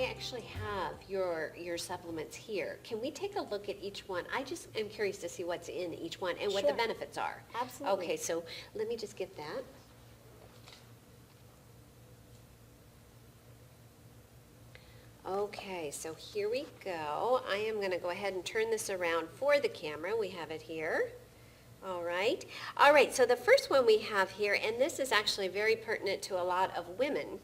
actually have your supplements here. Can we take a look at each one? I just am curious to see what's in each one and what the Sure. benefits are. Absolutely. Okay, so let me just get that. Okay, so here we go. I am going to go ahead and turn this around for the camera. We have it here. All right. All right, so the first one we have here, and this is actually very pertinent to a lot of women,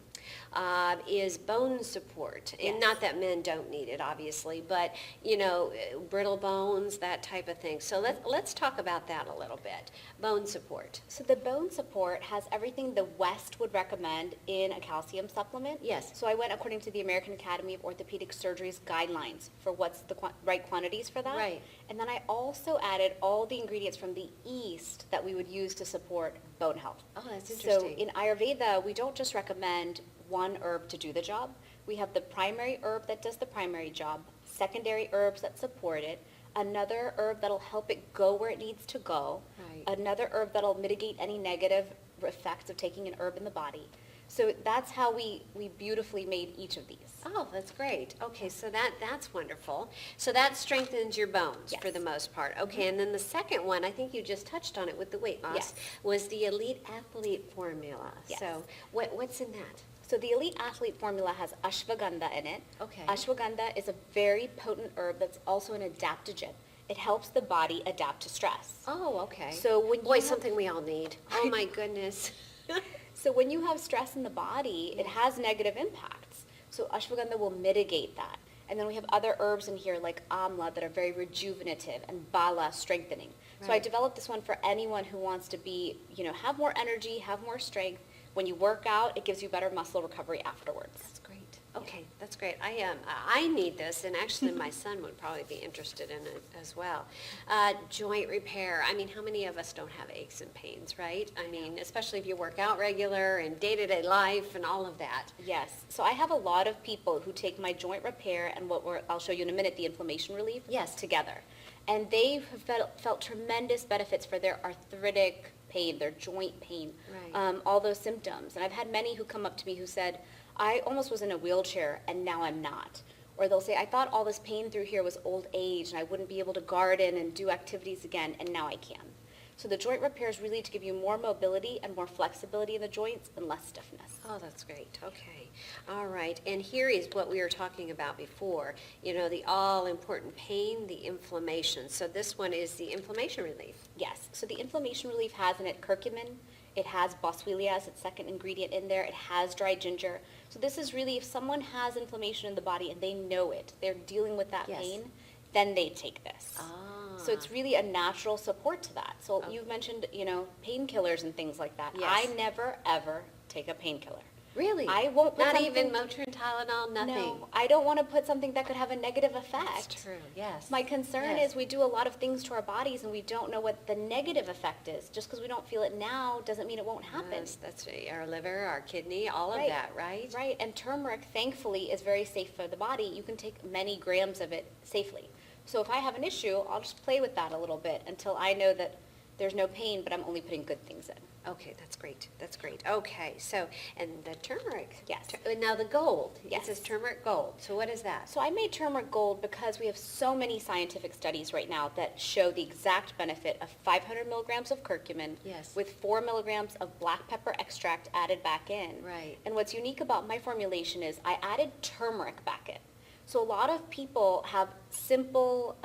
is bone support. And Yes. not that men don't need it, obviously, but, you know, brittle bones, that type of thing. So let's talk about that a little bit. Bone support. So the bone support has everything the West would recommend in a calcium supplement. Yes. So I went according to the American Academy of Orthopedic Surgery's guidelines for what's the right quantities for that. Right. And then I also added all the ingredients from the East that we would use to support bone health. Oh, that's So interesting. in Ayurveda, we don't just recommend one herb to do the job. We have the primary herb that does the primary job, secondary herbs that support it, another herb that'll help it go where it needs to go, Right. another herb that'll mitigate any negative effects of taking an herb in the body. So that's how we beautifully made each of these. Oh, that's great. Okay, so that's wonderful. So that strengthens your bones for Yes. the most part. Okay, and then the second one, I think you just touched on it with the weight loss, Yes. was the Elite Athlete Formula. Yes. So what's in that? So the Elite Athlete Formula has ashwagandha in it. Okay. Ashwagandha is a very potent herb that's also an adaptogen. It helps the body adapt to stress. Oh, okay. So when you Boy, have- something we all need. Oh, my goodness. So when you have stress in the body, it has negative impacts. So ashwagandha will mitigate that. And then we have other herbs in here like amla that are very rejuvenative and bala strengthening. So I Right. developed this one for anyone who wants to be, have more energy, have more strength. When you work out, it gives you better muscle recovery afterwards. That's great. Okay, that's great. I need this, and actually my son would probably be interested in it as well. Joint repair. I mean, how many of us don't have aches and pains, right? I mean, especially if you work out regular and day-to-day life and all of that. Yes. So I have a lot of people who take my joint repair and I'll show you in a minute, the inflammation relief, Yes. together. And they have felt tremendous benefits for their arthritic pain, their joint pain, Right. all those symptoms. And I've had many who come up to me who said, I almost was in a wheelchair and now I'm not. Or they'll say, I thought all this pain through here was old age and I wouldn't be able to garden and do activities again, and now I can. So the joint repair is really to give you more mobility and more flexibility in the joints and less stiffness. Oh, that's great. Okay. All right. And here is what we were talking about before, the all-important pain, the inflammation. So this one is the inflammation relief. Yes, so the inflammation relief has in it curcumin, it has boswellia as its second ingredient in there, it has dry ginger. So this is really, if someone has inflammation in the body and they know it, they're dealing with that Yes. pain, then they take this. Ah. So it's really a natural support to that. So Okay. you've mentioned, painkillers and things like that. Yes. I never, ever take a painkiller. Really? I won't put Not something- even Motrin, Tylenol, nothing? No, I don't want to put something that could have a negative effect. That's true, yes. My concern Yes. is we do a lot of things to our bodies and we don't know what the negative effect is. Just because we don't feel it now doesn't mean it won't happen. Yes, that's right. Our liver, our kidney, all of Right. that, right? Right, and turmeric, thankfully, is very safe for the body. You can take many grams of it safely. So if I have an issue, I'll just play with that a little bit until I know that there's no pain, but I'm only putting good things in. Okay, that's great. That's great. Okay, so, and the turmeric. Yes. Now the gold. Yes. It says turmeric gold. So what is that? So I made turmeric gold because we have so many scientific studies right now that show the exact benefit of 500 milligrams of curcumin Yes. with 4 milligrams of black pepper extract added back in. Right. And what's unique about my formulation is I added turmeric back in. So a lot of people have simple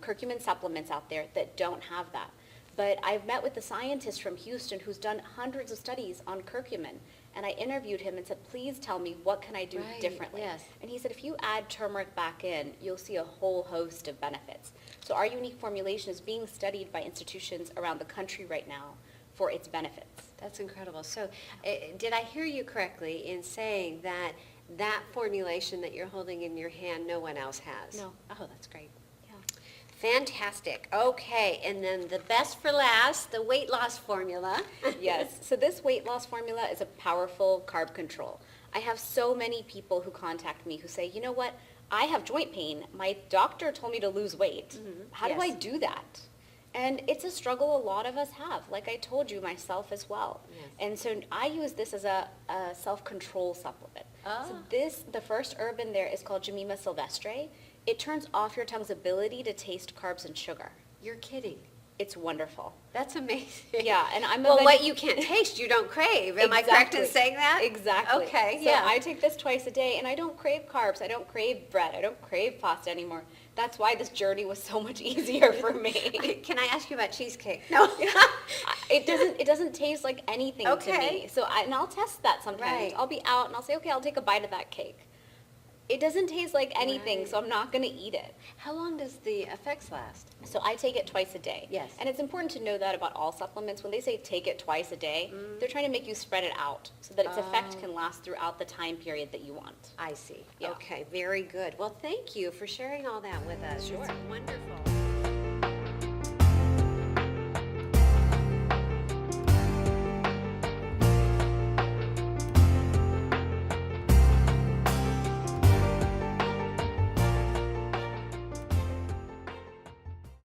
curcumin supplements out there that don't have that. But I've met with a scientist from Houston who's done hundreds of studies on curcumin, and I interviewed him and said, please tell me, what can I do Right, differently? yes. And he said, if you add turmeric back in, you'll see a whole host of benefits. So our unique formulation is being studied by institutions around the country right now for its benefits. That's incredible. So did I hear you correctly in saying that that formulation that you're holding in your hand, no one else has? No. Oh, that's great. Yeah. Fantastic. Okay, and then the best for last, the weight loss formula. Yes, so this weight loss formula is a powerful carb control. I have so many people who contact me who say, you know what, I have joint pain. My doctor told me to lose weight. How do I Yes. do that? And it's a struggle a lot of us have, like I told you, myself as well. Yes. And so I use this as a self-control supplement. So the first herb in there is called Jemima sylvestre. It turns off your tongue's ability to taste carbs and sugar. You're kidding. It's wonderful. That's amazing. Yeah, and I'm well, what you can't taste, you don't crave. Am I correct in saying that? Exactly. Okay, so yeah. I take this twice a day, and I don't crave carbs. I don't crave bread. I don't crave pasta anymore. That's why this journey was so much easier for me. Can I ask you about cheesecake? No. It doesn't taste like anything to Okay. me. So and I'll test that sometimes. Right. I'll be out and I'll say, okay, I'll take a bite of that cake. It doesn't taste like anything, Right. so I'm not going to eat it. How long does the effects last? So I take it twice a day. Yes. And it's important to know that about all supplements. When they say take it twice a day, they're trying to make you spread it out so that its effect can last throughout the time period that you want. I see. Yeah. Okay, very good. Well, thank you for sharing all that with us. Sure. It's wonderful.